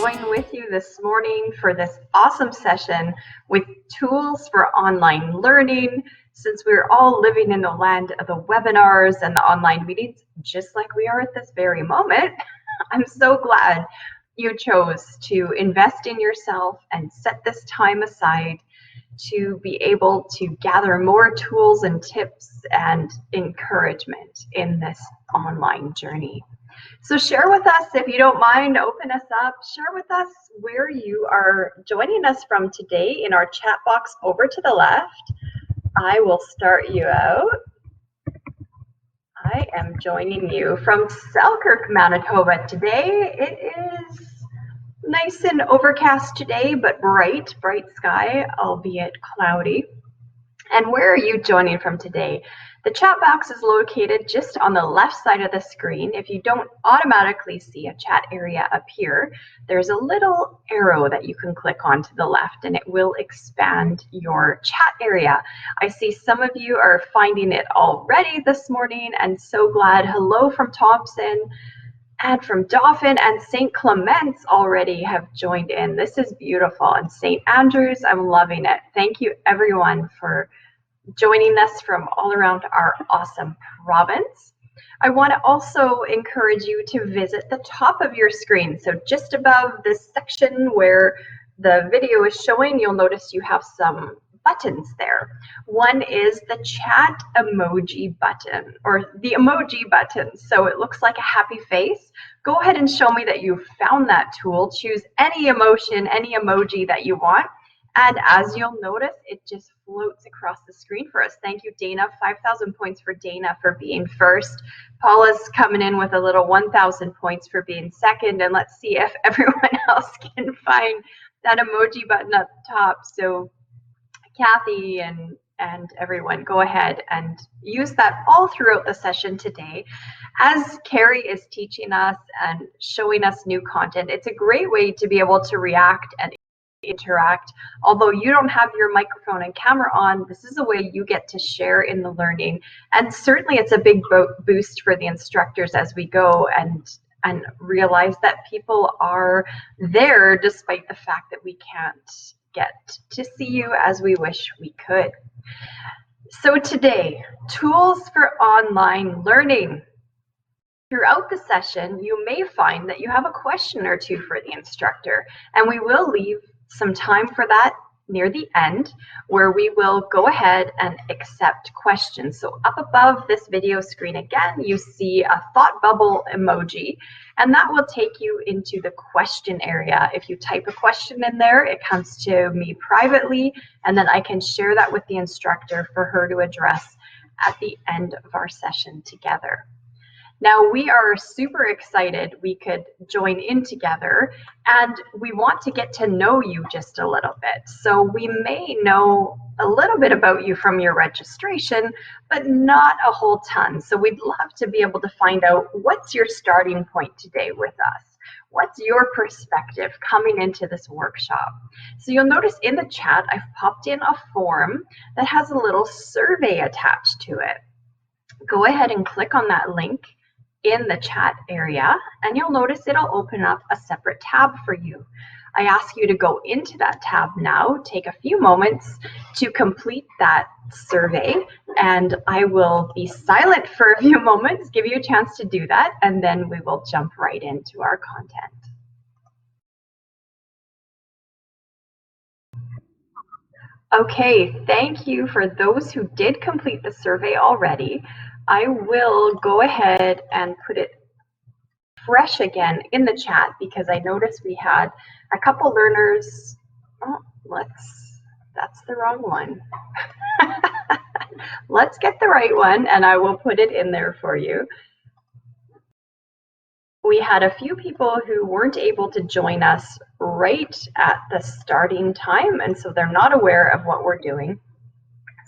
join with you this morning for this awesome session with tools for online learning. Since we're all living in the land of the webinars and the online meetings, just like we are at this very moment, I'm so glad you chose to invest in yourself and set this time aside to be able to gather more tools and tips and encouragement in this online journey. So share with us, if you don't mind, open us up, share with us where you are joining us from today in our chat box over to the left. I will start you out. I am joining you from Selkirk, Manitoba today. It is nice and overcast today, but bright sky, albeit cloudy. And where are you joining from today? The chat box is located just on the left side of the screen. If you don't automatically see a chat area appear, there's a little arrow that you can click on to the left and it will expand your chat area. I see some of you are finding it already this morning, and so glad. Hello from Thompson and from Dauphin, and St. Clements already have joined in. This is beautiful. And St. Andrews, I'm loving it. Thank you everyone for joining us from all around our awesome province. I want to also encourage you to visit the top of your screen. So just above this section where the video is showing, you'll notice you have some buttons there. One is the chat emoji button, or the emoji button. So it looks like a happy face. Go ahead and show me that you've found that tool. Choose any emotion, any emoji that you want. And as you'll notice, it just floats across the screen for us. Thank you, Dana. 5,000 points for Dana for being first. Paula's coming in with a little 1,000 points for being second. And let's see if everyone else can find that emoji button up top. So Kathy and everyone, go ahead and use that all throughout the session today. As Carrie is teaching us and showing us new content, it's a great way to be able to react and interact. Although you don't have your microphone and camera on, this is a way you get to share in the learning. And certainly it's a big boost for the instructors as we go and realize that people are there despite the fact that we can't get to see you as we wish we could. So today, tools for online learning. Throughout the session, you may find that you have a question or two for the instructor, and we will leave some time for that near the end, where we will go ahead and accept questions. So up above this video screen again, you see a thought bubble emoji, and that will take you into the question area. If you type a question in there, it comes to me privately, and then I can share that with the instructor for her to address at the end of our session together. Now, we are super excited we could join in together, and we want to get to know you just a little bit. So we may know a little bit about you from your registration, but not a whole ton. So we'd love to be able to find out what's your starting point today with us. What's your perspective coming into this workshop? So you'll notice in the chat, I've popped in a form that has a little survey attached to it. Go ahead and click on that link in the chat area, and you'll notice it'll open up a separate tab for you. I ask you to go into that tab now, take a few moments to complete that survey, and I will be silent for a few moments, give you a chance to do that, and then we will jump right into our content. Okay, thank you for those who did complete the survey already. I will go ahead and put it fresh again in the chat because I noticed we had a couple learners. Oh, that's the wrong one. Let's get the right one and I will put it in there for you. We had a few people who weren't able to join us right at the starting time, and so they're not aware of what we're doing.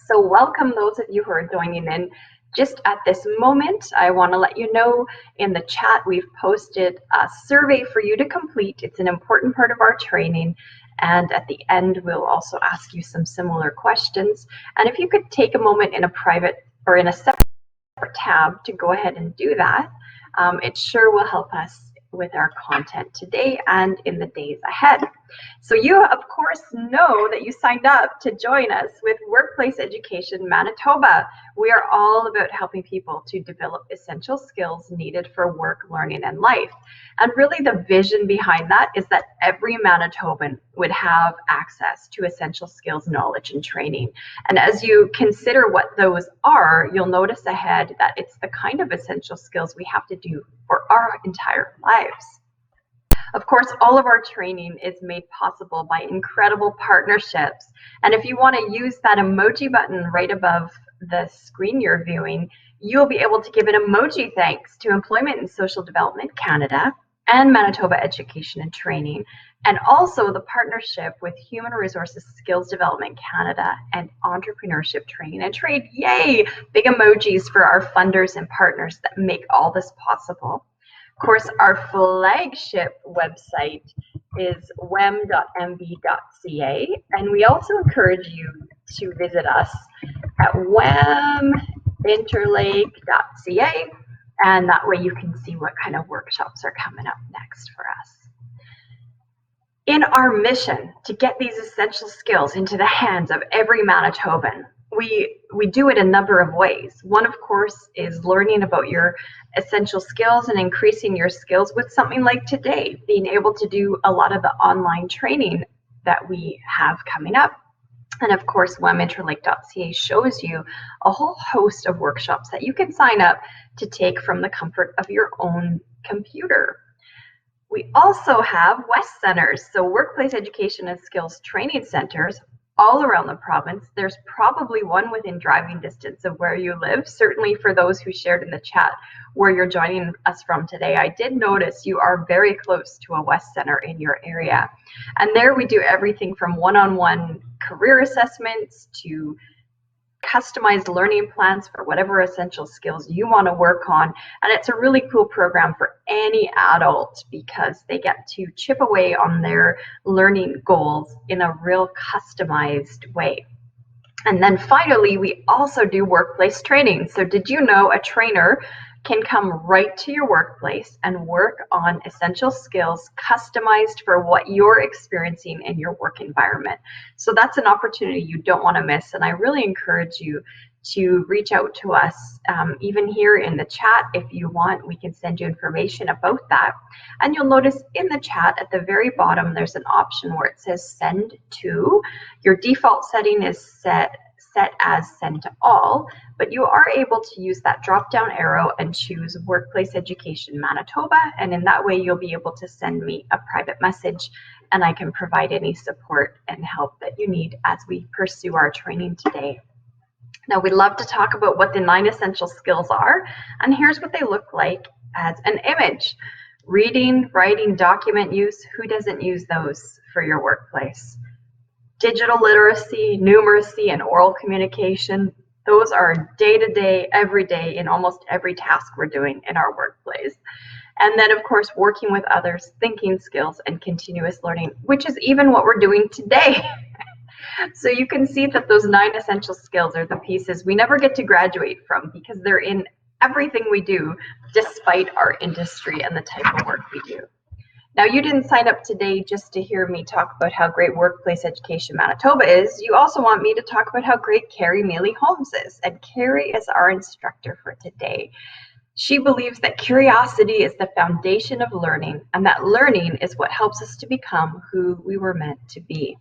So welcome those of you who are joining in just at this moment. I want to let you know in the chat we've posted a survey for you to complete. It's an important part of our training, and at the end we'll also ask you some similar questions. And if you could take a moment in a private or in a separate tab to go ahead and do that, it sure will help us with our content today and in the days ahead. So you, of course, know that you signed up to join us with Workplace Education Manitoba. We are all about helping people to develop essential skills needed for work, learning, and life. And really the vision behind that is that every Manitoban would have access to essential skills, knowledge, and training. And as you consider what those are, you'll notice ahead that it's the kind of essential skills we have to do for our entire lives. Of course, all of our training is made possible by incredible partnerships. And if you want to use that emoji button right above the screen you're viewing, you'll be able to give an emoji thanks to Employment and Social Development Canada and Manitoba Education and Training, and also the partnership with Human Resources Skills Development Canada and Entrepreneurship Training and Trade. Yay! Big emojis for our funders and partners that make all this possible. Of course, our flagship website is wem.mb.ca, and we also encourage you to visit us at weminterlake.ca, and that way you can see what kind of workshops are coming up next for us. In our mission to get these essential skills into the hands of every Manitoban, we do it a number of ways. One, of course, is learning about your essential skills and increasing your skills with something like today, being able to do a lot of the online training that we have coming up. And of course, weminterlake.ca shows you a whole host of workshops that you can sign up to take from the comfort of your own computer. We also have West Centers, so workplace education and skills training centers all around the province. There's probably one within driving distance of where you live. Certainly for those who shared in the chat where you're joining us from today, I did notice you are very close to a West Center in your area. And there we do everything from one-on-one career assessments to customized learning plans for whatever essential skills you want to work on. And it's a really cool program for any adult because they get to chip away on their learning goals in a real customized way. And then finally, we also do workplace training. So did you know a trainer can come right to your workplace and work on essential skills customized for what you're experiencing in your work environment? So that's an opportunity you don't want to miss. And I really encourage you to reach out to us, even here in the chat. If you want, we can send you information about that. And you'll notice in the chat at the very bottom, there's an option where it says send to. Your default setting is set as send to all, but you are able to use that drop down arrow and choose Workplace Education Manitoba, and in that way you'll be able to send me a private message and I can provide any support and help that you need as we pursue our training today. Now, we love to talk about what the 9 essential skills are, and here's what they look like as an image. Reading, writing, document use, who doesn't use those for your workplace? Digital literacy, numeracy, and oral communication, those are day-to-day, every day in almost every task we're doing in our workplace. And then, of course, working with others, thinking skills, and continuous learning, which is even what we're doing today. So you can see that those 9 essential skills are the pieces we never get to graduate from because they're in everything we do, despite our industry and the type of work we do. Now, you didn't sign up today just to hear me talk about how great Workplace Education Manitoba is. You also want me to talk about how great Carrie Mealy-Holmes is. And Carrie is our instructor for today. She believes that curiosity is the foundation of learning, and that learning is what helps us to become who we were meant to be.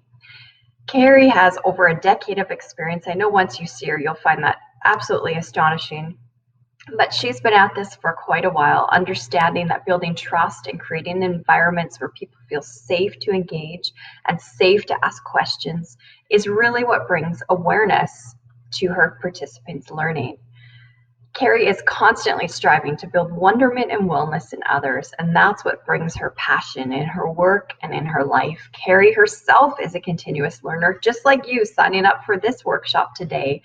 Carrie has over a decade of experience. I know once you see her, you'll find that absolutely astonishing. But she's been at this for quite a while, understanding that building trust and creating environments where people feel safe to engage and safe to ask questions is really what brings awareness to her participants' learning. Carrie is constantly striving to build wonderment and wellness in others, and that's what brings her passion in her work and in her life. Carrie herself is a continuous learner, just like you signing up for this workshop today.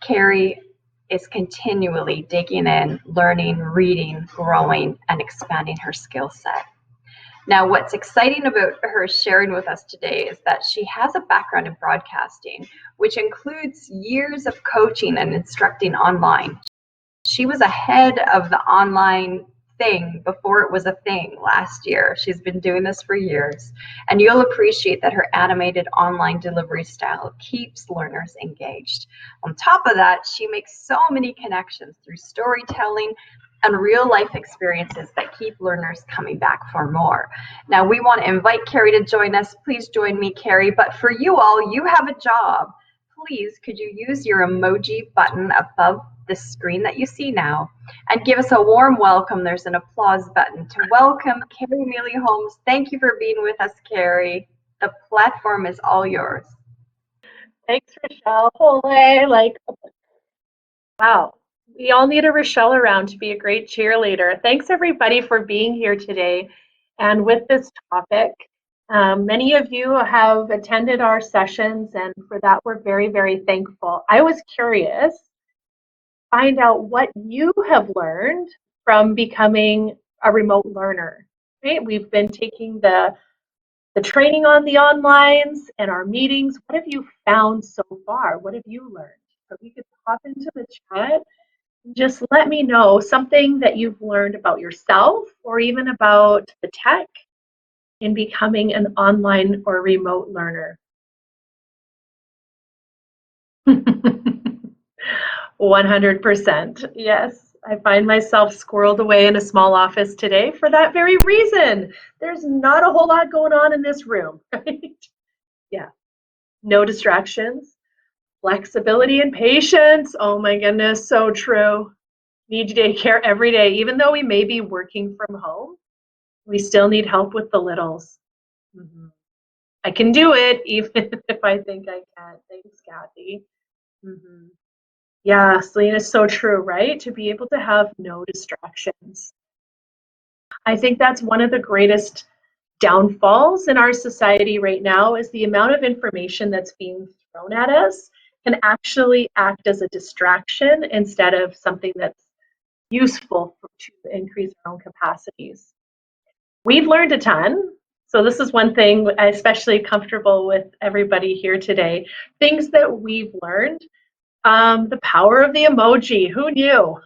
Carrie is continually digging in, learning, reading, growing, and expanding her skill set. Now, what's exciting about her sharing with us today is that she has a background in broadcasting, which includes years of coaching and instructing online. She was ahead of the online thing before it was a thing last year. She's been doing this for years, and you'll appreciate that her animated online delivery style keeps learners engaged. On top of that, she makes so many connections through storytelling and real life experiences that keep learners coming back for more. Now, we want to invite Carrie to join us. Please join me, Carrie. But for you all, you have a job. Please, could you use your emoji button above the screen that you see now and give us a warm welcome. There's an applause button to welcome Carrie Mealy Holmes. Thank you for being with us, Carrie. The platform is all yours. Thanks, Rochelle. Holy, wow. We all need a Rochelle around to be a great cheerleader. Thanks, everybody, for being here today. And with this topic, many of you have attended our sessions, and for that, we're very, very thankful. I was curious to find out what you have learned from becoming a remote learner. Right? We've been taking the training on the onlines and our meetings. What have you found so far? What have you learned? So you could pop into the chat. Just let me know something that you've learned about yourself or even about the tech in becoming an online or remote learner. 100%. Yes, I find myself squirreled away in a small office today for that very reason. There's not a whole lot going on in this room, right? Yeah, no distractions, flexibility and patience. Oh my goodness, so true. Need to take care every day. Even though we may be working from home, we still need help with the littles. Mm-hmm. I can do it, even if I think I can't. Thanks, Kathy. Mm-hmm. Yeah, Selena, is so true, right? To be able to have no distractions. I think that's one of the greatest downfalls in our society right now is the amount of information that's being thrown at us can actually act as a distraction instead of something that's useful to increase our own capacities. We've learned a ton. So this is one thing I'm especially comfortable with everybody here today. Things that we've learned. The power of the emoji. Who knew?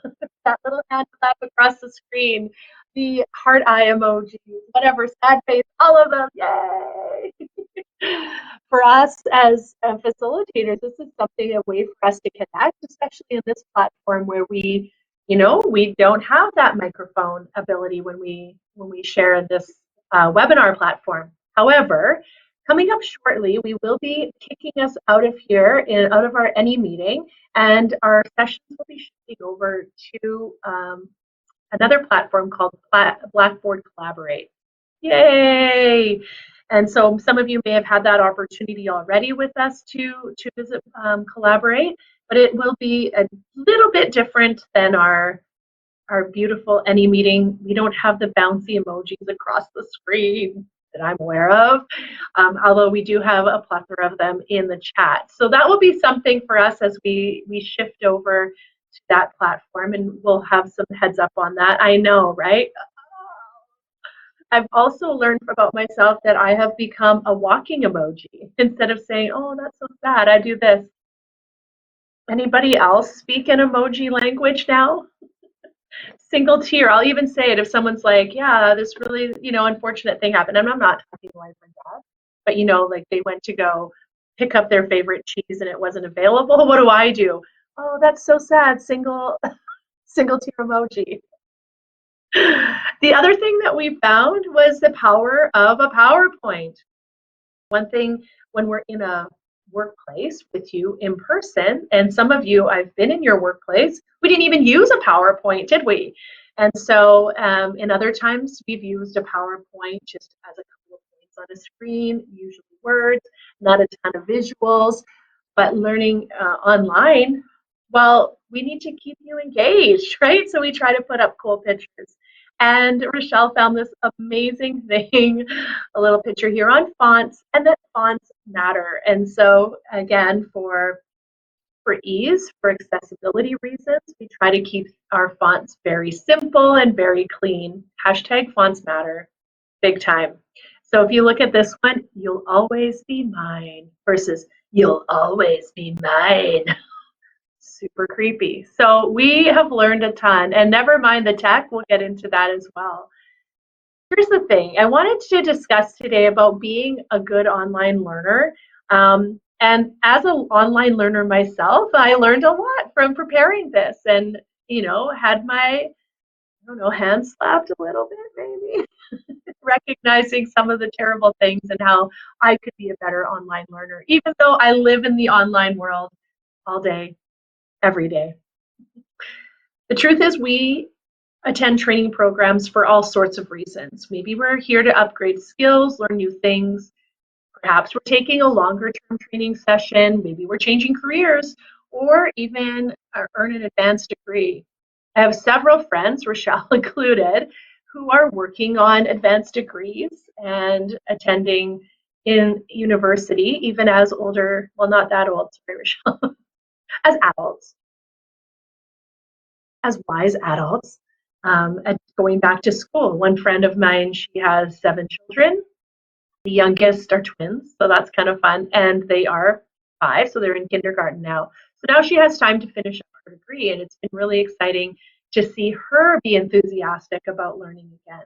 That little hand clap across the screen, the heart eye emoji, whatever, sad face, all of them. Yay! For us as facilitators, this is something, a way for us to connect, especially in this platform where we don't have that microphone ability when we share this webinar platform. However, coming up shortly, we will be kicking us out of here, out of our any meeting, and our sessions will be shifting over to another platform called Blackboard Collaborate. Yay! And so some of you may have had that opportunity already with us to visit Collaborate, but it will be a little bit different than our beautiful any meeting. We don't have the bouncy emojis across the screen that I'm aware of, although we do have a plethora of them in the chat. So that will be something for us as we shift over to that platform, and we'll have some heads up on that. I know, right? I've also learned about myself that I have become a walking emoji. Instead of saying, oh, that's so sad, I do this. Anybody else speak an emoji language now? Single tear. I'll even say it if someone's like, yeah, this really, unfortunate thing happened. And I'm not talking life and death, but like they went to go pick up their favorite cheese and it wasn't available. What do? Oh, that's so sad. Single tear emoji. The other thing that we found was the power of a PowerPoint. One thing when we're in a workplace with you in person, and some of you, I've been in your workplace, we didn't even use a PowerPoint, did we? And so in other times, we've used a PowerPoint just as a couple of points on a screen, usually words, not a ton of visuals, but learning online, well, we need to keep you engaged, right? So we try to put up cool pictures. And Rochelle found this amazing thing, a little picture here on fonts, and that fonts matter. And so again, for ease, for accessibility reasons, we try to keep our fonts very simple and very clean. Hashtag fonts matter, big time. So if you look at this one, you'll always be mine versus you'll always be mine. super creepy. So we have learned a ton, and never mind the tech, we'll get into that as well. Here's the thing, I wanted to discuss today about being a good online learner. And as an online learner myself, I learned a lot from preparing this and, had my, I don't know, hand slapped a little bit maybe, recognizing some of the terrible things and how I could be a better online learner, even though I live in the online world all day, every day. The truth is, we attend training programs for all sorts of reasons. Maybe we're here to upgrade skills, learn new things. Perhaps we're taking a longer term training session. Maybe we're changing careers or even earn an advanced degree. I have several friends, Rochelle included, who are working on advanced degrees and attending in university, even as older, well, not that old, sorry, Rochelle, as adults, as wise adults, and going back to school. One friend of mine, she has 7 children. The youngest are twins, so that's kind of fun. And they are 5, so they're in kindergarten now. So now she has time to finish up her degree, and it's been really exciting to see her be enthusiastic about learning again.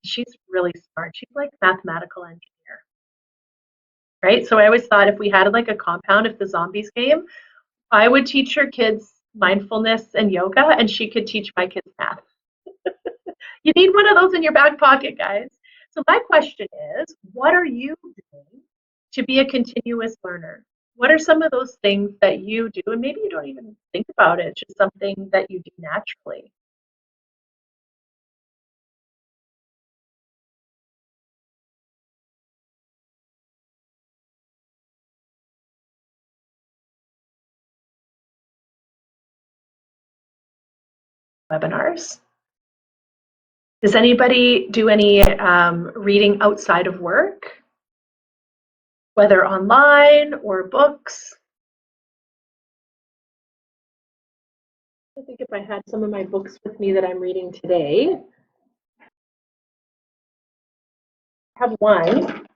She's really smart. She's like a mathematical engineer, right? So I always thought if we had like a compound, if the zombies came, I would teach her kids mindfulness and yoga, and she could teach my kids math. You need one of those in your back pocket, guys. So my question is, what are you doing to be a continuous learner? What are some of those things that you do? And maybe you don't even think about it, just something that you do naturally. Webinars. Does anybody do any reading outside of work, whether online or books? I think if I had some of my books with me that I'm reading today, I have one.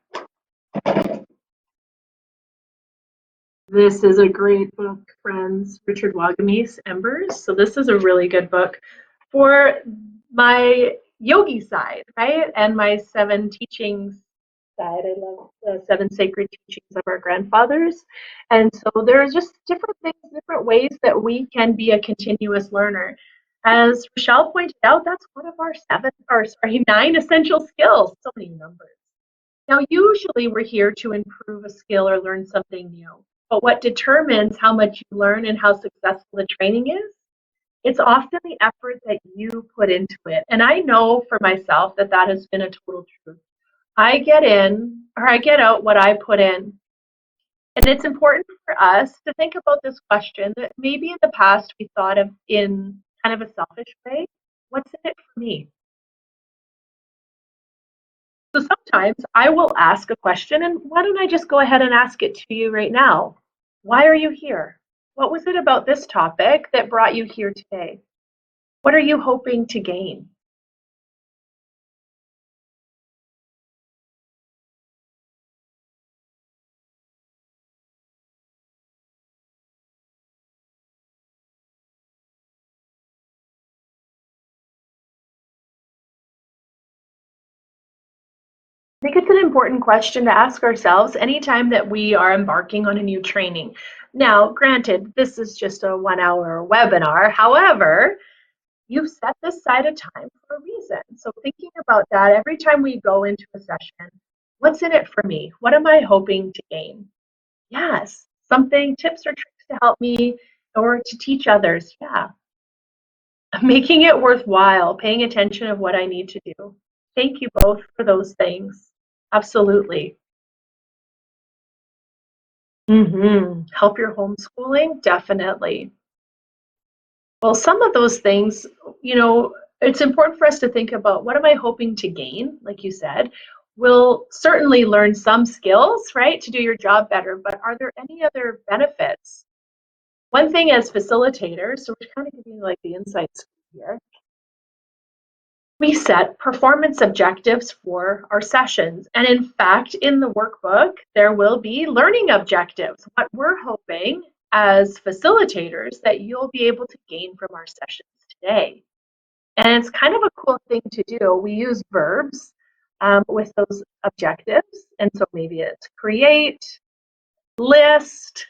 This is a great book, friends. Richard Wagamese, Embers. So this is a really good book for my yogi side, right? And my 7 teachings side. I love the 7 sacred teachings of our grandfathers. And so there's just different things, different ways that we can be a continuous learner. As Rochelle pointed out, that's one of our 9 essential skills. So many numbers. Now, usually we're here to improve a skill or learn something new. But what determines how much you learn and how successful the training is, it's often the effort that you put into it. And I know for myself that that has been a total truth. I get in or I get out what I put in. And it's important for us to think about this question that maybe in the past we thought of in kind of a selfish way. What's in it for me? So sometimes I will ask a question, and why don't I just go ahead and ask it to you right now? Why are you here? What was it about this topic that brought you here today? What are you hoping to gain? I think it's an important question to ask ourselves anytime that we are embarking on a new training. Now, granted, this is just a 1-hour webinar. However, you've set this aside a time for a reason. So thinking about that every time we go into a session, what's in it for me? What am I hoping to gain? Yes, something, tips or tricks to help me or to teach others. Yeah. Making it worthwhile, paying attention of what I need to do. Thank you both for those things. Absolutely. Help your homeschooling? Definitely. Well, some of those things, it's important for us to think about what am I hoping to gain, like you said. We'll certainly learn some skills, right, to do your job better, but are there any other benefits? One thing as facilitators, so we're kind of giving like the insights here, we set performance objectives for our sessions. And in fact, in the workbook, there will be learning objectives. What we're hoping as facilitators that you'll be able to gain from our sessions today. And it's kind of a cool thing to do. We use verbs with those objectives. And so maybe it's create, list,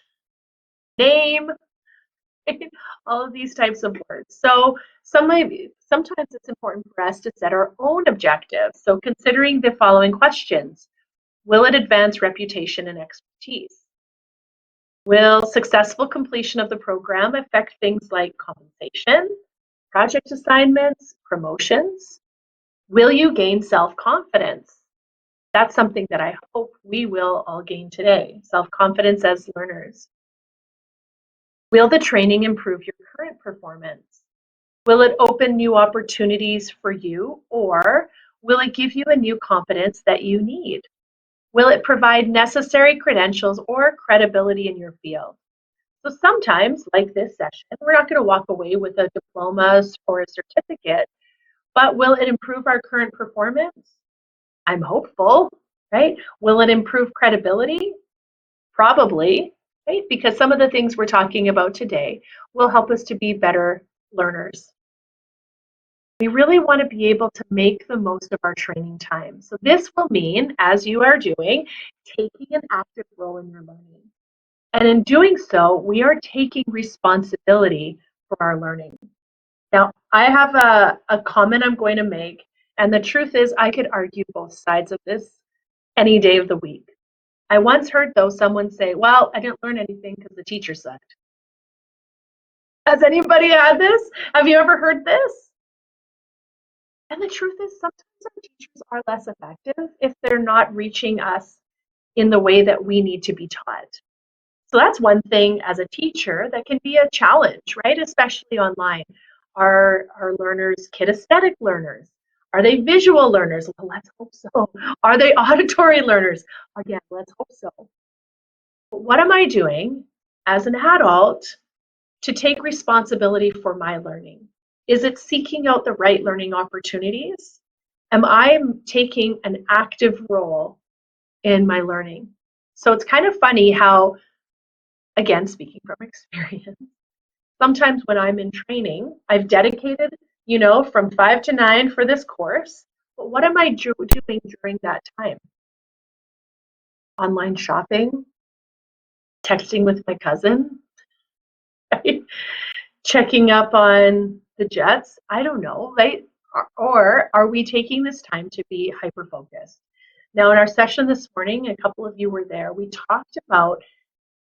name, all of these types of words. So sometimes it's important for us to set our own objectives. So considering the following questions: will it advance reputation and expertise? Will successful completion of the program affect things like compensation, project assignments, promotions? Will you gain self-confidence? That's something that I hope we will all gain today, self-confidence as learners. Will the training improve your current performance? Will it open new opportunities for you, or will it give you a new competence that you need? Will it provide necessary credentials or credibility in your field? So sometimes, like this session, we're not going to walk away with a diploma or a certificate, but will it improve our current performance? I'm hopeful, right? Will it improve credibility? Probably, right? Because some of the things we're talking about today will help us to be better learners. We really want to be able to make the most of our training time. So this will mean, as you are doing, taking an active role in your learning. And in doing so, we are taking responsibility for our learning. Now, I have a comment I'm going to make, and the truth is I could argue both sides of this any day of the week. I once heard, though, someone say, well, I didn't learn anything because the teacher sucked. Has anybody had this? Have you ever heard this? And the truth is sometimes our teachers are less effective if they're not reaching us in the way that we need to be taught. So that's one thing as a teacher that can be a challenge, right? Especially online. Are learners kinesthetic learners? Are they visual learners? Well, let's hope so. Are they auditory learners? Again, let's hope so. But what am I doing as an adult to take responsibility for my learning? Is it seeking out the right learning opportunities? Am I taking an active role in my learning? So it's kind of funny how, again, speaking from experience, sometimes when I'm in training, I've dedicated, from 5 to 9 for this course, but what am I doing during that time? Online shopping, texting with my cousin, right? Checking up on the Jets, I don't know, right? Or are we taking this time to be hyper-focused? Now, in our session this morning, a couple of you were there, we talked about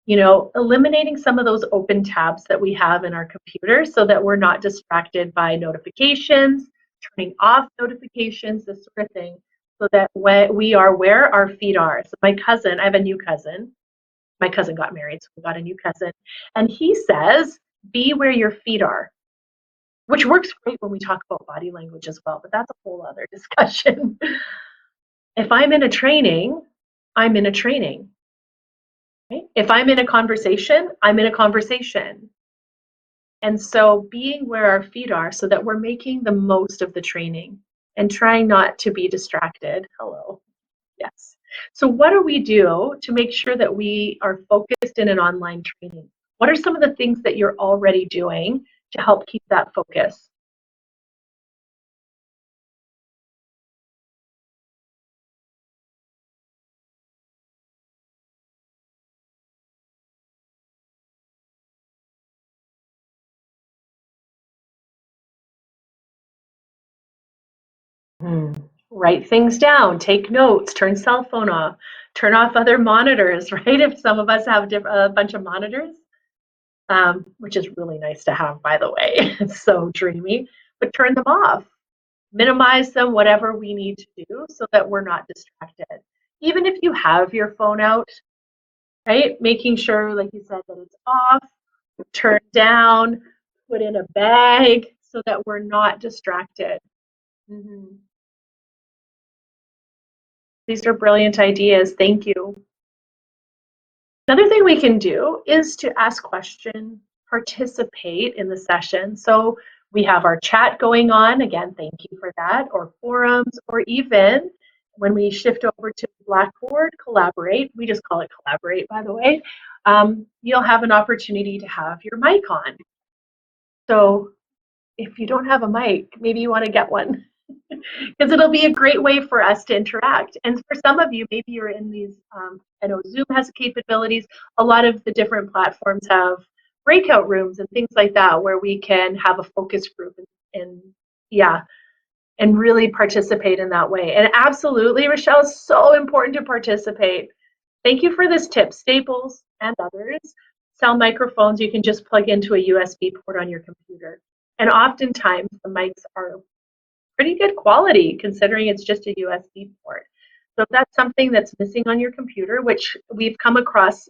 eliminating some of those open tabs that we have in our computer so that we're not distracted by notifications, turning off notifications, this sort of thing, so that we are where our feet are. So I have a new cousin. My cousin got married, so we got a new cousin. And he says, be where your feet are, which works great when we talk about body language as well, but that's a whole other discussion. If I'm in a training, I'm in a training. Right? If I'm in a conversation, I'm in a conversation. And so being where our feet are so that we're making the most of the training and trying not to be distracted. Hello. Yes. So what do we do to make sure that we are focused in an online training? What are some of the things that you're already doing to help keep that focus? Write things down, take notes, turn cell phone off, turn off other monitors, right? If some of us have a bunch of monitors, which is really nice to have, by the way. It's so dreamy, but turn them off. Minimize them, whatever we need to do so that we're not distracted. Even if you have your phone out, right? Making sure, like you said, that it's off, turned down, put in a bag so that we're not distracted. Mm-hmm. These are brilliant ideas. Thank you. Another thing we can do is to ask questions, participate in the session. So we have our chat going on. Again, thank you for that, or forums, or even when we shift over to Blackboard, Collaborate, we just call it Collaborate, by the way, you'll have an opportunity to have your mic on. So if you don't have a mic, maybe you want to get one because it'll be a great way for us to interact. And for some of you, maybe you're in these, I know Zoom has capabilities. A lot of the different platforms have breakout rooms and things like that where we can have a focus group and yeah, and really participate in that way. And absolutely, Rochelle, it's so important to participate. Thank you for this tip. Staples and others sell microphones you can just plug into a USB port on your computer. And oftentimes the mics are pretty good quality considering it's just a USB port. So if that's something that's missing on your computer, which we've come across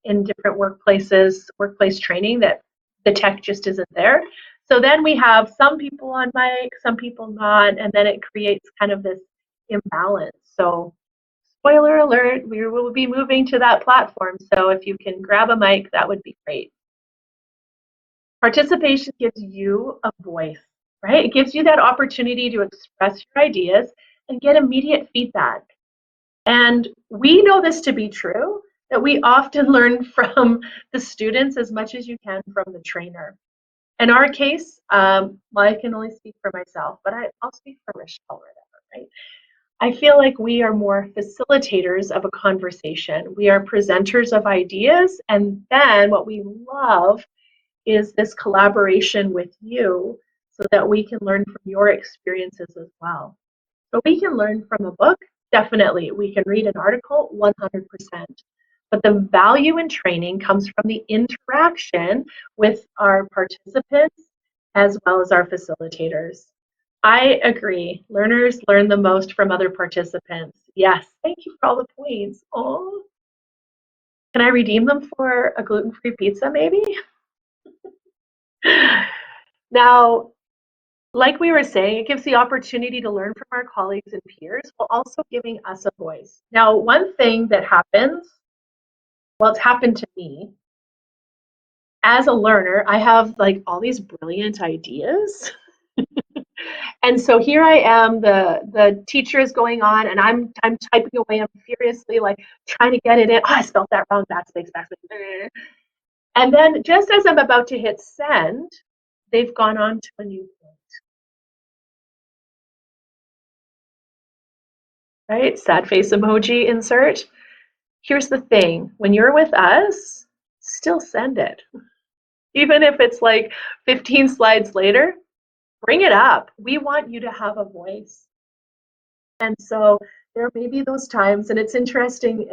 in different workplaces, workplace training, that the tech just isn't there. So then we have some people on mic, some people not, and then it creates kind of this imbalance. So spoiler alert, we will be moving to that platform. So if you can grab a mic, that would be great. Participation gives you a voice, right? It gives you that opportunity to express your ideas and get immediate feedback. And we know this to be true, that we often learn from the students as much as you can from the trainer. In our case, well, I can only speak for myself, but I'll speak for Rochelle or whatever, right? I feel like we are more facilitators of a conversation. We are presenters of ideas, and then what we love is this collaboration with you so that we can learn from your experiences as well. So we can learn from a book, definitely. We can read an article, 100%. But the value in training comes from the interaction with our participants as well as our facilitators. I agree. Learners learn the most from other participants. Yes, thank you for all the points. Oh, can I redeem them for a gluten-free pizza maybe? Now, like we were saying, it gives the opportunity to learn from our colleagues and peers while also giving us a voice. Now, one thing that happens, well, it's happened to me. As a learner, I have like all these brilliant ideas. And so here I am, the teacher is going on and I'm typing away, I'm furiously like trying to get it in. Oh, I spelled that wrong, backspace, backspace. And then just as I'm about to hit send, they've gone on to a new point. Right? Sad face emoji insert. Here's the thing, when you're with us, still send it. Even if it's like 15 slides later, bring it up. We want you to have a voice. And so there may be those times, and it's interesting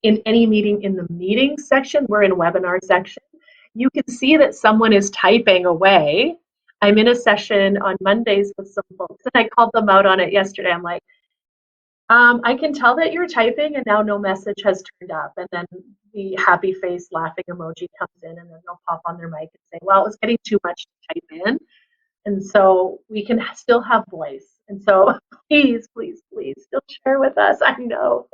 in any meeting, in the meeting section, we're in webinar section, you can see that someone is typing away. I'm in a session on Mondays with some folks, and I called them out on it yesterday. I'm like, I can tell that you're typing and now no message has turned up. And then the happy face laughing emoji comes in and then they'll pop on their mic and say, well, it was getting too much to type in. And so we can still have voice. And so please, please, please still share with us. I know.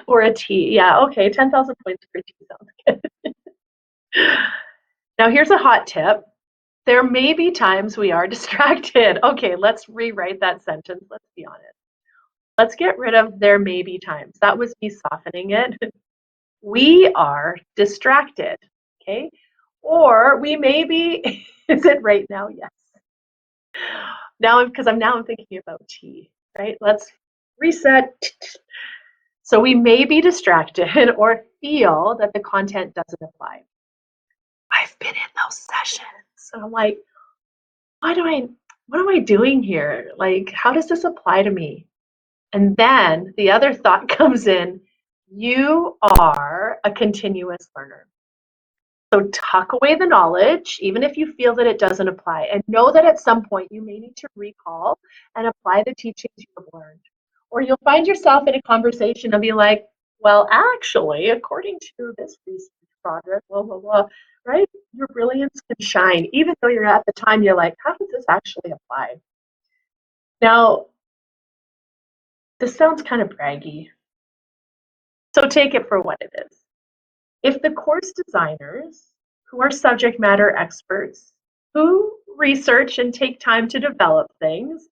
Or a tea. Yeah, okay, 10,000 points for a tea sounds good. Now here's a hot tip. There may be times we are distracted. Okay, let's rewrite that sentence. Let's be honest. Let's get rid of there may be times. That was me softening it. We are distracted, okay? Or we may be, is it right now? Yes. Now, because I'm thinking about tea, right? Let's reset. So we may be distracted or feel that the content doesn't apply. I've been in those sessions. And I'm like, what am I doing here? Like, how does this apply to me? And then the other thought comes in, you are a continuous learner. So tuck away the knowledge, even if you feel that it doesn't apply, and know that at some point you may need to recall and apply the teachings you have learned. Or you'll find yourself in a conversation and be like, well, actually, according to this research project, blah, blah, blah, right? Your brilliance can shine, even though you're at the time, you're like, how does this actually apply? Now, this sounds kind of braggy, so take it for what it is. If the course designers, who are subject matter experts, who research and take time to develop things,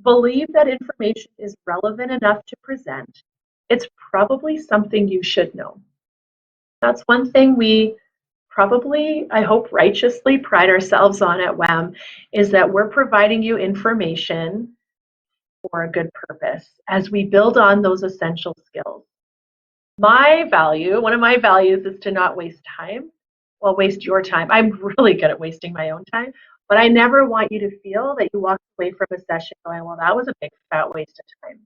Believe that information is relevant enough to present. It's probably something you should know. That's one thing we probably, I hope, righteously pride ourselves on at WHAM is that we're providing you information for a good purpose as we build on those essential skills. One of my values is to not waste time. Well, waste your time. I'm really good at wasting my own time, but I never want you to feel that you walk away from a session going, well, that was a big fat waste of time.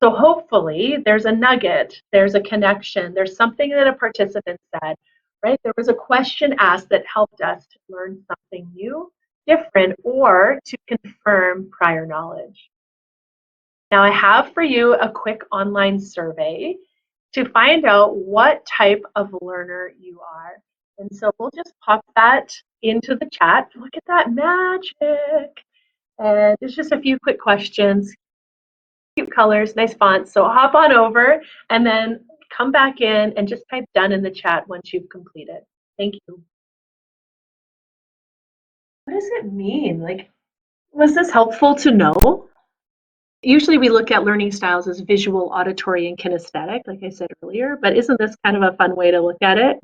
So hopefully there's a nugget, there's a connection, there's something that a participant said, right? There was a question asked that helped us to learn something new, different, or to confirm prior knowledge. Now I have for you a quick online survey to find out what type of learner you are. And so we'll just pop that into the chat. Look at that magic. And it's just a few quick questions. Cute colors, nice fonts. So hop on over and then come back in and just type done in the chat once you've completed. Thank you. What does it mean? Like, was this helpful to know? Usually we look at learning styles as visual, auditory, and kinesthetic, like I said earlier, but isn't this kind of a fun way to look at it?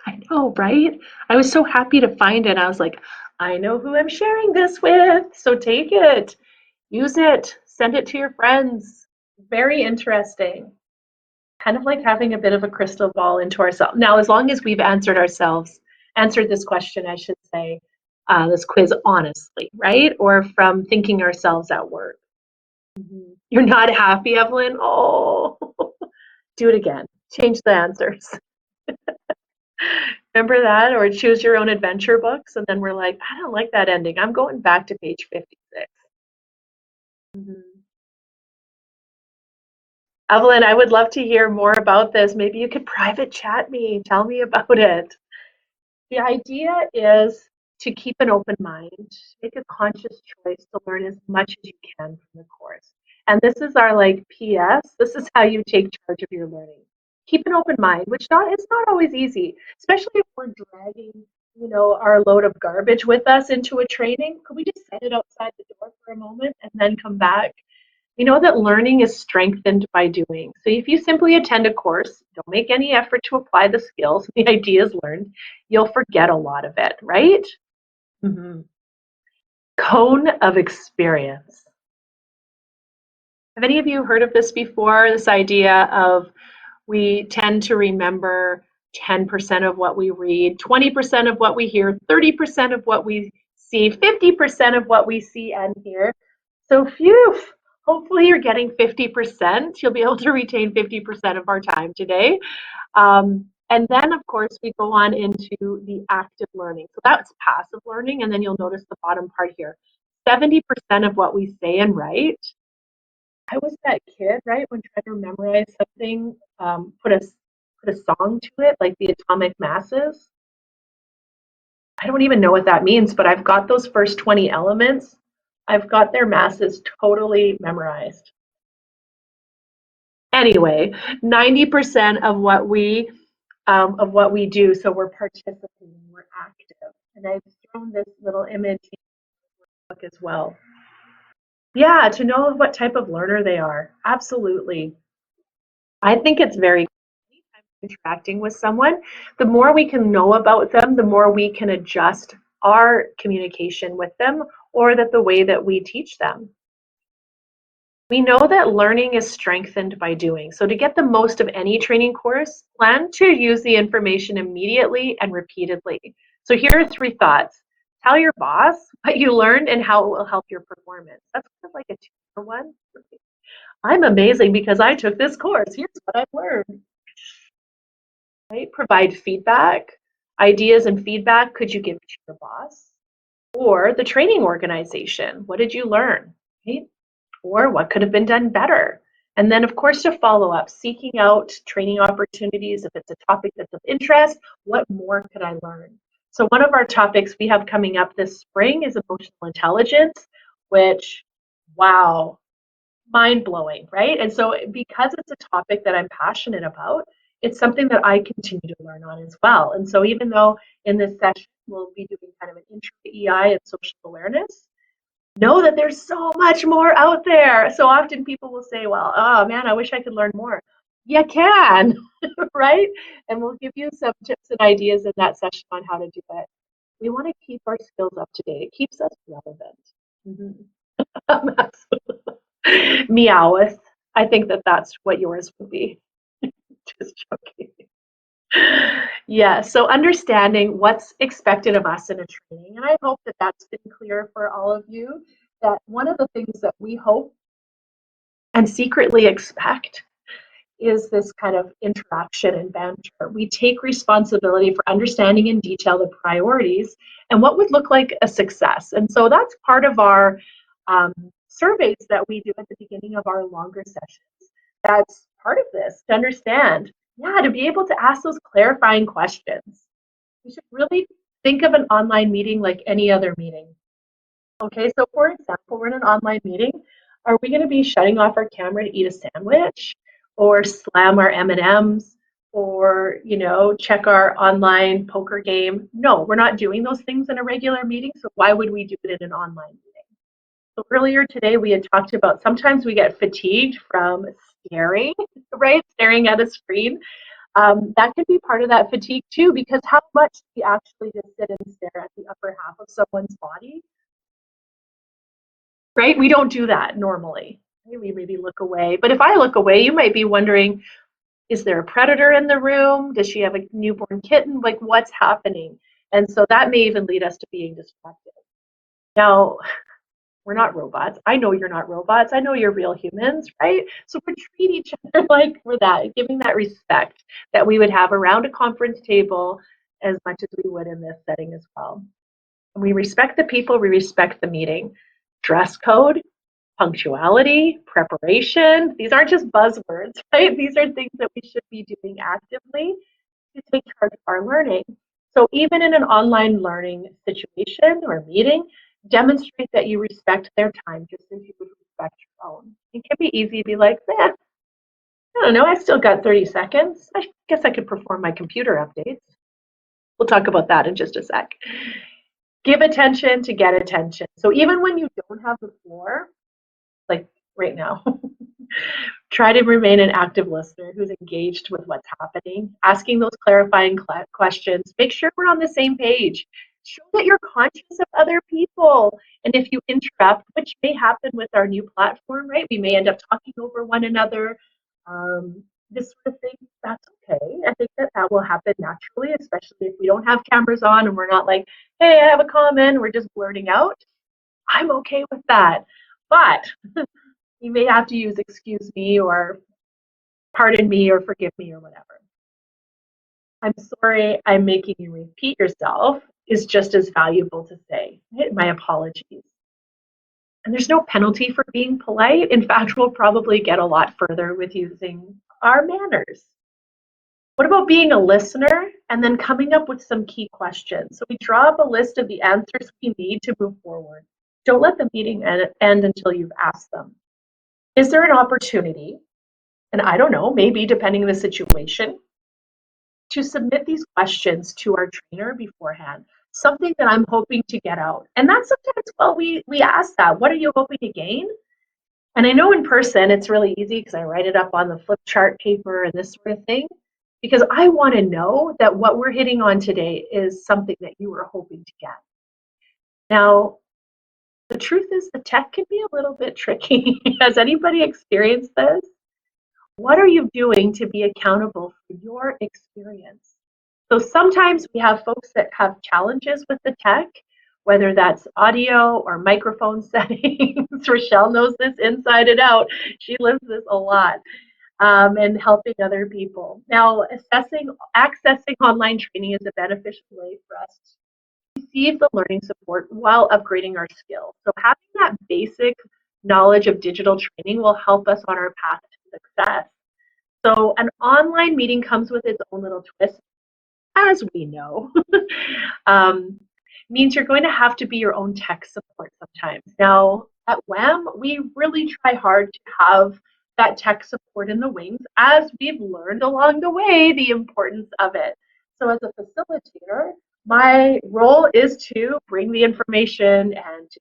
I know, right? I was so happy to find it. I was like, I know who I'm sharing this with, so take it, use it, send it to your friends. Very interesting. Kind of like having a bit of a crystal ball into ourselves. Now, as long as we've answered this question, I should say, this quiz honestly, right? Or from thinking ourselves at work. You're not happy, Evelyn? Oh, do it again. Change the answers. Remember that? Or choose your own adventure books. And then we're like, I don't like that ending. I'm going back to page 56. Evelyn, I would love to hear more about this. Maybe you could private chat me. Tell me about it. The idea is to keep an open mind, make a conscious choice to learn as much as you can from the course. And this is our like PS. This is how you take charge of your learning. Keep an open mind, which it's not always easy, especially if we're dragging, our load of garbage with us into a training. Could we just set it outside the door for a moment and then come back? We know that learning is strengthened by doing. So if you simply attend a course, don't make any effort to apply the skills, the ideas learned, you'll forget a lot of it, right? Mm-hmm. Cone of experience. Have any of you heard of this before? This idea of we tend to remember 10% of what we read, 20% of what we hear, 30% of what we see, 50% of what we see and hear. So phew, hopefully you're getting 50%. You'll be able to retain 50% of our time today. And then, of course, we go on into the active learning. So that's passive learning. And then you'll notice the bottom part here. 70% of what we say and write. I was that kid, right, when trying to memorize something, put a song to it, like the atomic masses. I don't even know what that means, but I've got those first 20 elements. I've got their masses totally memorized. Anyway, 90% of what we do, so we're participating, we're active. And I've thrown this little image in the book as well. Yeah, to know what type of learner they are. Absolutely. I think it's very interacting with someone, the more we can know about them, the more we can adjust our communication with them or that the way that we teach them. We know that learning is strengthened by doing. So to get the most of any training course, plan to use the information immediately and repeatedly. So here are 3 thoughts. Tell your boss what you learned and how it will help your performance. That's kind of like a 2-for-1. I'm amazing because I took this course. Here's what I learned. Right? Provide feedback. Ideas and feedback could you give to your boss? Or the training organization. What did you learn? Right? Or what could have been done better? And then, of course, to follow up, seeking out training opportunities. If it's a topic that's of interest, what more could I learn? So one of our topics we have coming up this spring is emotional intelligence, which, wow, mind blowing, right? And so because it's a topic that I'm passionate about, it's something that I continue to learn on as well. And so even though in this session we'll be doing kind of an intro to EI and social awareness, know that there's so much more out there. So often people will say, well, oh man, I wish I could learn more. You can, right? And we'll give you some tips and ideas in that session on how to do it. We want to keep our skills up to date. It keeps us relevant. Meowth. I think that that's what yours would be. Just joking. Yeah, so understanding what's expected of us in a training. And I hope that that's been clear for all of you, that one of the things that we hope and secretly expect is this kind of interaction and banter. We take responsibility for understanding in detail the priorities and what would look like a success. And so that's part of our surveys that we do at the beginning of our longer sessions. That's part of this, to understand, yeah, to be able to ask those clarifying questions. We should really think of an online meeting like any other meeting. Okay, so for example, we're in an online meeting. Are we going to be shutting off our camera to eat a sandwich or slam our M&Ms or, you know, check our online poker game? No, we're not doing those things in a regular meeting. So why would we do it in an online meeting? So earlier today, we had talked about sometimes we get fatigued from staring, right? Staring at a screen. That could be part of that fatigue too, because how much do we actually just sit and stare at the upper half of someone's body? Right? We don't do that normally. We maybe look away. But if I look away, you might be wondering, is there a predator in the room? Does she have a newborn kitten? Like, what's happening? And so that may even lead us to being distracted. Now, we're not robots. I know you're not robots. I know you're real humans, right? So we treat each other like we're that, giving that respect that we would have around a conference table as much as we would in this setting as well. And we respect the people, we respect the meeting. Dress code, punctuality, preparation. These aren't just buzzwords, right? These are things that we should be doing actively to take charge of our learning. So even in an online learning situation or meeting, demonstrate that you respect their time just as you would respect your own. It can be easy to be like, I don't know, I still got 30 seconds. I guess I could perform my computer updates. We'll talk about that in just a sec. Give attention to get attention. So even when you don't have the floor, like right now, try to remain an active listener who's engaged with what's happening, asking those clarifying questions. Make sure we're on the same page. Show that you're conscious of other people. And if you interrupt, which may happen with our new platform, right? We may end up talking over one another. This sort of thing, that's okay. I think that that will happen naturally, especially if we don't have cameras on and we're not like, hey, I have a comment, we're just blurting out. I'm okay with that. But you may have to use excuse me or pardon me or forgive me or whatever. I'm sorry I'm making you repeat yourself is just as valuable to say. My apologies. And there's no penalty for being polite. In fact, we'll probably get a lot further with using our manners. What about being a listener and then coming up with some key questions? So we draw up a list of the answers we need to move forward. Don't let the meeting end until you've asked them. Is there an opportunity, and I don't know, maybe depending on the situation, to submit these questions to our trainer beforehand? Something that I'm hoping to get out. And that's sometimes, well, we ask that. What are you hoping to gain? And I know in person it's really easy because I write it up on the flip chart paper and this sort of thing, because I want to know that what we're hitting on today is something that you were hoping to get. Now, the truth is the tech can be a little bit tricky. Has anybody experienced this? What are you doing to be accountable for your experience? So sometimes we have folks that have challenges with the tech, whether that's audio or microphone settings. Rochelle knows this inside and out. She lives this a lot. And helping other people. Now, accessing online training is a beneficial way for us to receive the learning support while upgrading our skills. So having that basic knowledge of digital training will help us on our path to success. So an online meeting comes with its own little twist. as we know, um, means you're going to have to be your own tech support sometimes. Now, at WAM, we really try hard to have that tech support in the wings as we've learned along the way the importance of it. So, as a facilitator, my role is to bring the information and to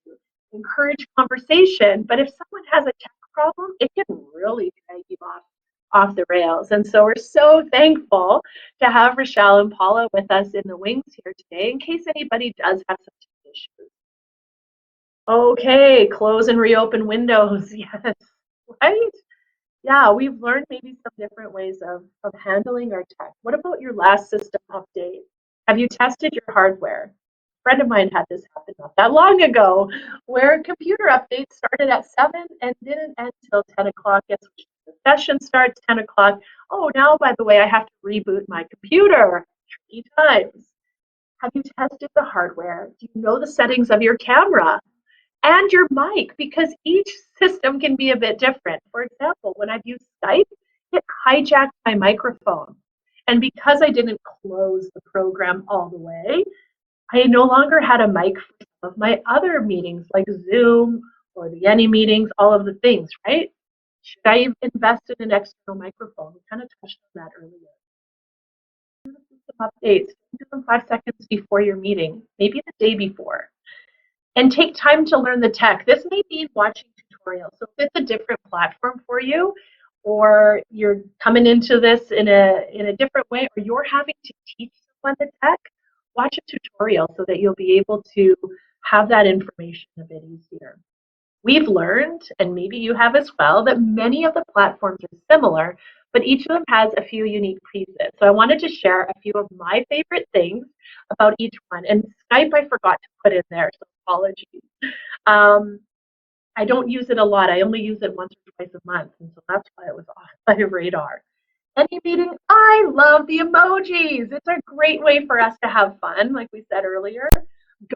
encourage conversation. But if someone has a tech problem, it can really drag you off the rails. And so we're so thankful to have Rochelle and Paula with us in the wings here today in case anybody does have some issues. Okay, close and reopen windows. Yes, right? Yeah, we've learned maybe some different ways of handling our tech. What about your last system update? Have you tested your hardware? A friend of mine had this happen not that long ago, where computer updates started at 7 and didn't end till 10 o'clock. Guess which the session starts 10 o'clock. Oh, now, by the way, I have to reboot my computer 3 times. Have you tested the hardware? Do you know the settings of your camera? And your mic, because each system can be a bit different. For example, when I've used Skype, it hijacked my microphone. And because I didn't close the program all the way, I no longer had a mic for some of my other meetings like Zoom or the Any meetings, all of the things, right? Should I invest in an external microphone? We kind of touched on that earlier. Some updates, do them 5 seconds before your meeting, maybe the day before. And take time to learn the tech. This may mean watching tutorials. So if it's a different platform for you, or you're coming into this in a different way, or you're having to teach someone the tech, watch a tutorial so that you'll be able to have that information a bit easier. We've learned, and maybe you have as well, that many of the platforms are similar, but each of them has a few unique pieces. So I wanted to share a few of my favorite things about each one. And Skype I forgot to put in there, so apologies. Um, I don't use it a lot. I only use it once or twice a month, and so that's why it was off my radar. Any meeting, I love the emojis. It's a great way for us to have fun, like we said earlier.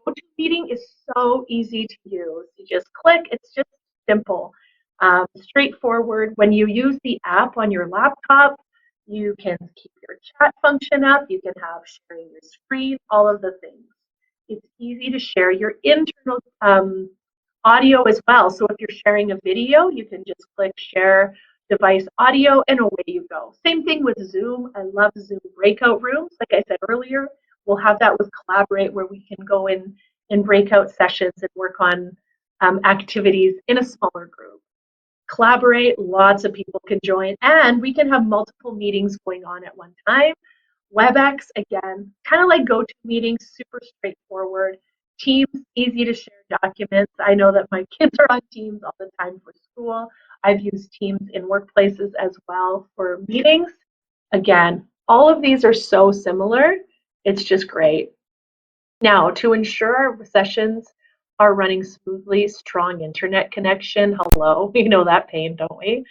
GoToMeeting is so easy to use. You just click, it's just simple, straightforward. When you use the app on your laptop, you can keep your chat function up, you can have sharing your screen, all of the things. It's easy to share your internal audio as well. So if you're sharing a video, you can just click share device audio and away you go. Same thing with Zoom. I love Zoom breakout rooms. Like I said earlier, we'll have that with Collaborate where we can go in breakout sessions and work on activities in a smaller group. Collaborate, lots of people can join, and we can have multiple meetings going on at one time. WebEx, again, kind of like GoToMeeting, super straightforward. Teams, easy to share documents. I know that my kids are on Teams all the time for school. I've used Teams in workplaces as well for meetings. Again, all of these are so similar. It's just great. Now, to ensure our sessions are running smoothly, strong internet connection, hello, we know that pain, don't we?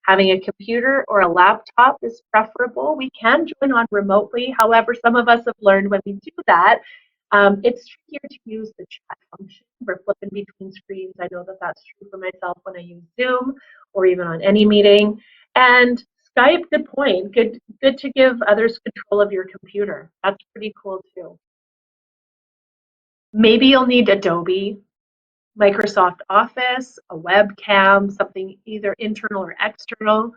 Having a computer or a laptop is preferable. We can join on remotely. However, some of us have learned when we do that, it's trickier to use the chat function. We're flipping between screens. I know that that's true for myself when I use Zoom or even on any meeting. And Skype, good point. Good to give others control of your computer. That's pretty cool too. Maybe you'll need Adobe, Microsoft Office, a webcam, something either internal or external.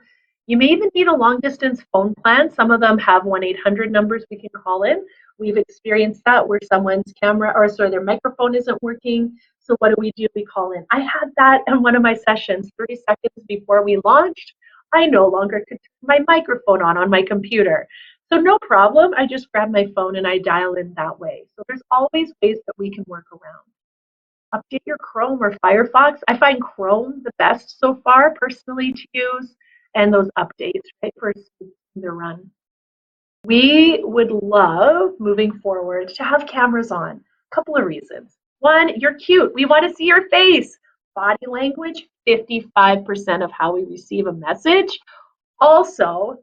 You may even need a long distance phone plan. Some of them have 1-800 numbers we can call in. We've experienced that where someone's camera, or sorry, their microphone isn't working. So what do? We call in. I had that in one of my sessions 30 seconds before we launched. I no longer could turn my microphone on my computer. So no problem. I just grab my phone and I dial in that way. So there's always ways that we can work around. Update your Chrome or Firefox. I find Chrome the best so far personally to use, and those updates, right, for the run. We would love moving forward to have cameras on. A couple of reasons. One, you're cute. We want to see your face. Body language, 55% of how we receive a message. Also,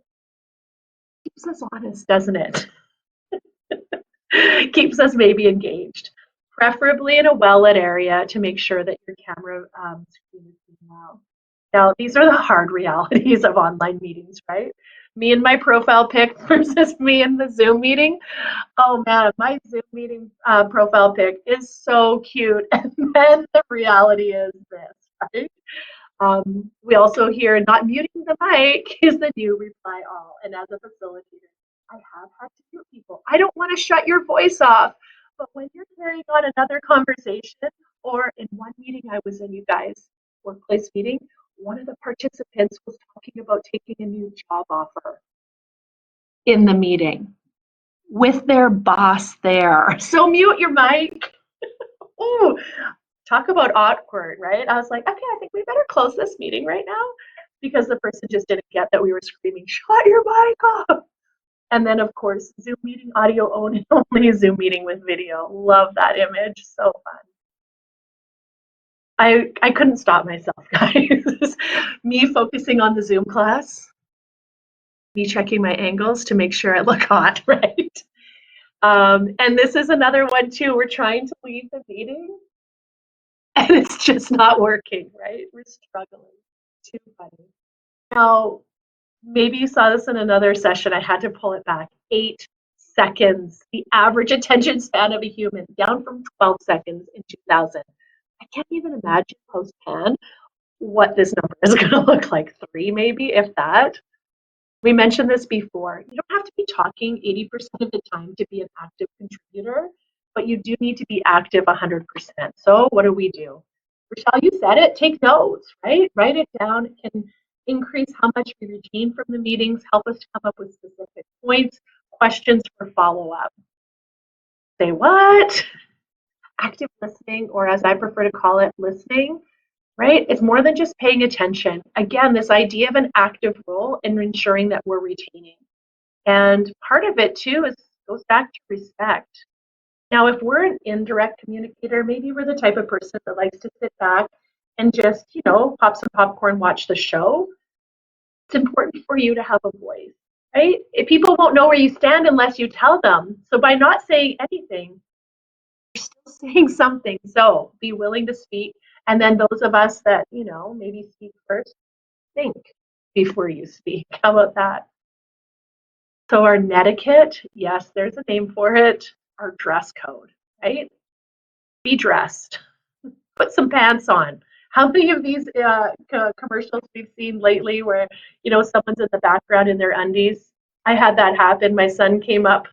keeps us honest, doesn't it? Keeps us maybe engaged, preferably in a well-lit area to make sure that your camera screen is doing well. Now, these are the hard realities of online meetings, right? Me and my profile pic versus me in the Zoom meeting. Oh man, my Zoom meeting profile pic is so cute. And then the reality is this, right? We also hear not muting the mic is the new reply all. And as a facilitator, I have had to mute people. I don't want to shut your voice off. But when you're carrying on another conversation, or in one meeting I was in, you guys, workplace meeting, one of the participants was talking about taking a new job offer in the meeting with their boss there. So mute your mic. Ooh, talk about awkward, right? I was like, okay, I think we better close this meeting right now because the person just didn't get that we were screaming, shut your mic off. And then, of course, Zoom meeting audio only, only Zoom meeting with video. Love that image. So fun. I couldn't stop myself, guys. Me focusing on the Zoom class, me checking my angles to make sure I look hot, right? And this is another one too. We're trying to leave the meeting and it's just not working, right? We're struggling. Too funny. Now, maybe you saw this in another session. I had to pull it back. 8 seconds, the average attention span of a human, down from 12 seconds in 2000. I can't even imagine post-pan what this number is going to look like. 3 maybe, if that. We mentioned this before. You don't have to be talking 80% of the time to be an active contributor, but you do need to be active 100%. So what do? Rochelle, you said it, take notes, right? Write it down. It can increase how much we retain from the meetings, help us to come up with specific points, questions for follow-up. Say what? Active listening, or as I prefer to call it, listening, right? It's more than just paying attention. Again, this idea of an active role in ensuring that we're retaining. And part of it too goes back to respect. Now, if we're an indirect communicator, maybe we're the type of person that likes to sit back and just, pop some popcorn, watch the show. It's important for you to have a voice, right? People won't know where you stand unless you tell them. So by not saying anything, you're still saying something. So be willing to speak. And then those of us that, maybe speak first, think before you speak. How about that? So our netiquette, yes, there's a name for it, our dress code, right? Be dressed. Put some pants on. How many of these commercials we've seen lately where, someone's in the background in their undies? I had that happen. My son came up.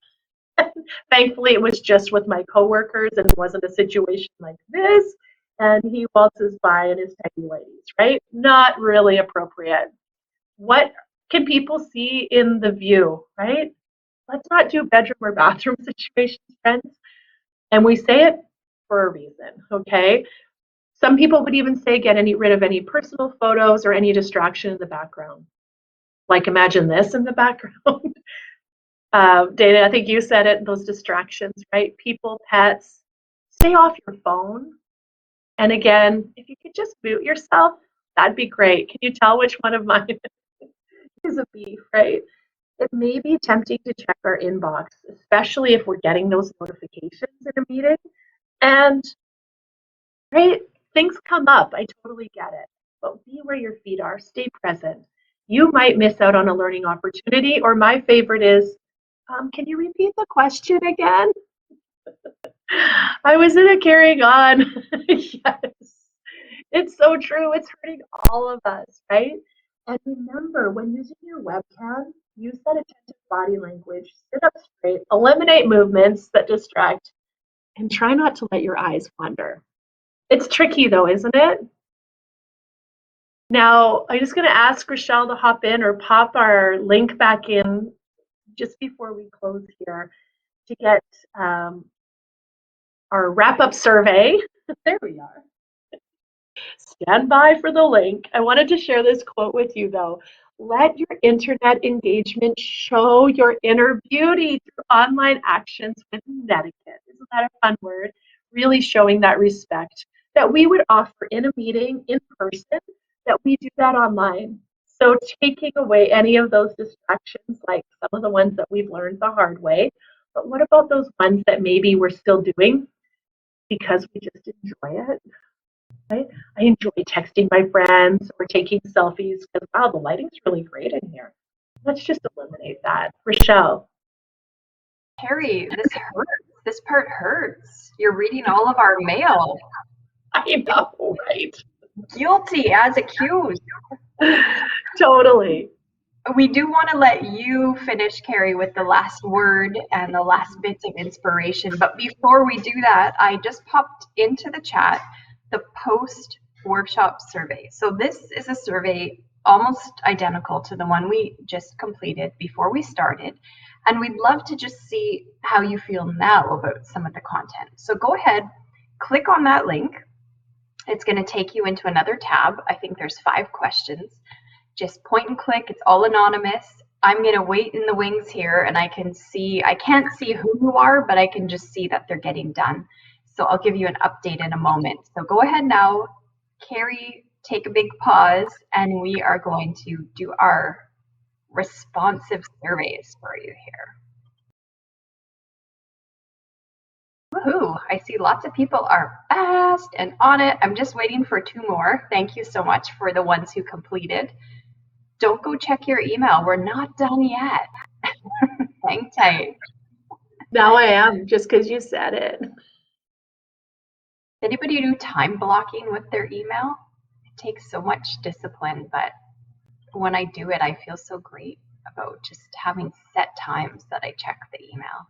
Thankfully, it was just with my coworkers and it wasn't a situation like this. And he waltzes by in his tidy whities, right? Not really appropriate. What can people see in the view, right? Let's not do bedroom or bathroom situations, friends. And we say it for a reason, okay? Some people would even say get rid of any personal photos or any distraction in the background. Like imagine this in the background. Dana, I think you said it, those distractions, right? People, pets, stay off your phone. And again, if you could just mute yourself, that'd be great. Can you tell which one of mine is a beef, right? It may be tempting to check our inbox, especially if we're getting those notifications in a meeting. And, right, things come up. I totally get it. But be where your feet are. Stay present. You might miss out on a learning opportunity. Or my favorite is, can you repeat the question again? I was in a carrying on. Yes. It's so true. It's hurting all of us, right? And remember, when using your webcam, use that attentive body language, sit up straight, eliminate movements that distract, and try not to let your eyes wander. It's tricky though, isn't it? Now, I'm just going to ask Rochelle to hop in or pop our link back in just before we close here to get our wrap-up survey. There we are. Stand by for the link. I wanted to share this quote with you though. Let your internet engagement show your inner beauty through online actions with netiquette. Isn't that a fun word? Really showing that respect that we would offer in a meeting in person, that we do that online. So taking away any of those distractions, like some of the ones that we've learned the hard way, but what about those ones that maybe we're still doing because we just enjoy it? Right? I enjoy texting my friends or taking selfies because, wow, the lighting's really great in here. Let's just eliminate that. Rochelle. Carrie, this hurts. This part hurts. You're reading all of our mail. I know, right? Guilty as accused. Totally. We do want to let you finish, Carrie, with the last word and the last bits of inspiration. But before we do that, I just popped into the chat the post workshop survey. So this is a survey almost identical to the one we just completed before we started. And we'd love to just see how you feel now about some of the content. So go ahead, click on that link. It's going to take you into another tab. I think there's 5 questions. Just point and click. It's all anonymous. I'm going to wait in the wings here, and I can't see who you are, but I can just see that they're getting done. So I'll give you an update in a moment. So go ahead now, Carrie, take a big pause, and we are going to do our responsive surveys for you here. Woohoo! I see lots of people are fast and on it. I'm just waiting for 2 more. Thank you so much for the ones who completed. Don't go check your email. We're not done yet. Hang tight. Now I am, just because you said it. Anybody do time blocking with their email? It takes so much discipline, but when I do it, I feel so great about just having set times that I check the email.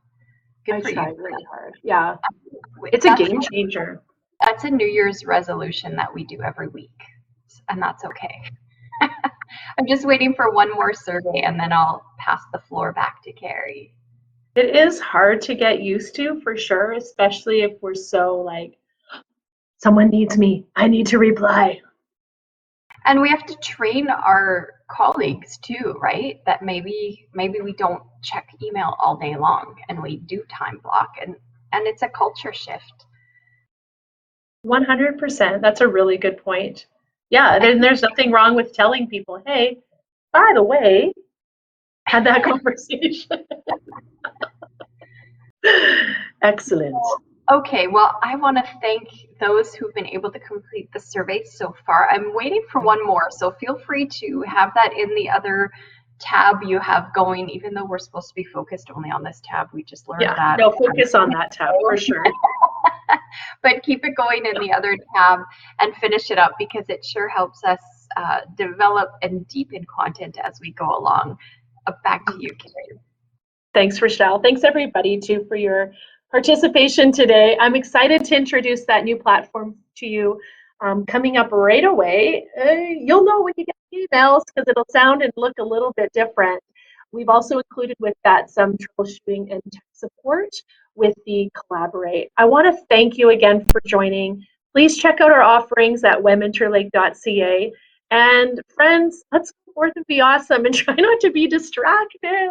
Good for you. I try really hard. Yeah. It's a game changer. That's a New Year's resolution that we do every week, and that's okay. I'm just waiting for one more survey, and then I'll pass the floor back to Carrie. It is hard to get used to, for sure, especially if we're so like, someone needs me, I need to reply. And we have to train our colleagues too, right? That maybe we don't check email all day long, and we do time block, and it's a culture shift. 100%. That's a really good point. Yeah, there's nothing wrong with telling people, hey, by the way, had that conversation. Excellent. Okay, well, I want to thank those who've been able to complete the survey so far. I'm waiting for one more, so feel free to have that in the other tab you have going, even though we're supposed to be focused only on this tab. We just learned that. No, focus on that tab for sure. But keep it going in the other tab and finish it up, because it sure helps us develop and deepen content as we go along. Back to you, Carrie. Thanks, Rochelle. Thanks, everybody, too, for your participation today. I'm excited to introduce that new platform to you coming up right away. You'll know when you get emails, because it'll sound and look a little bit different. We've also included with that some troubleshooting and tech support with the Collaborate. I want to thank you again for joining. Please check out our offerings at weminterlake.ca. And friends, let's go forth and be awesome and try not to be distracted.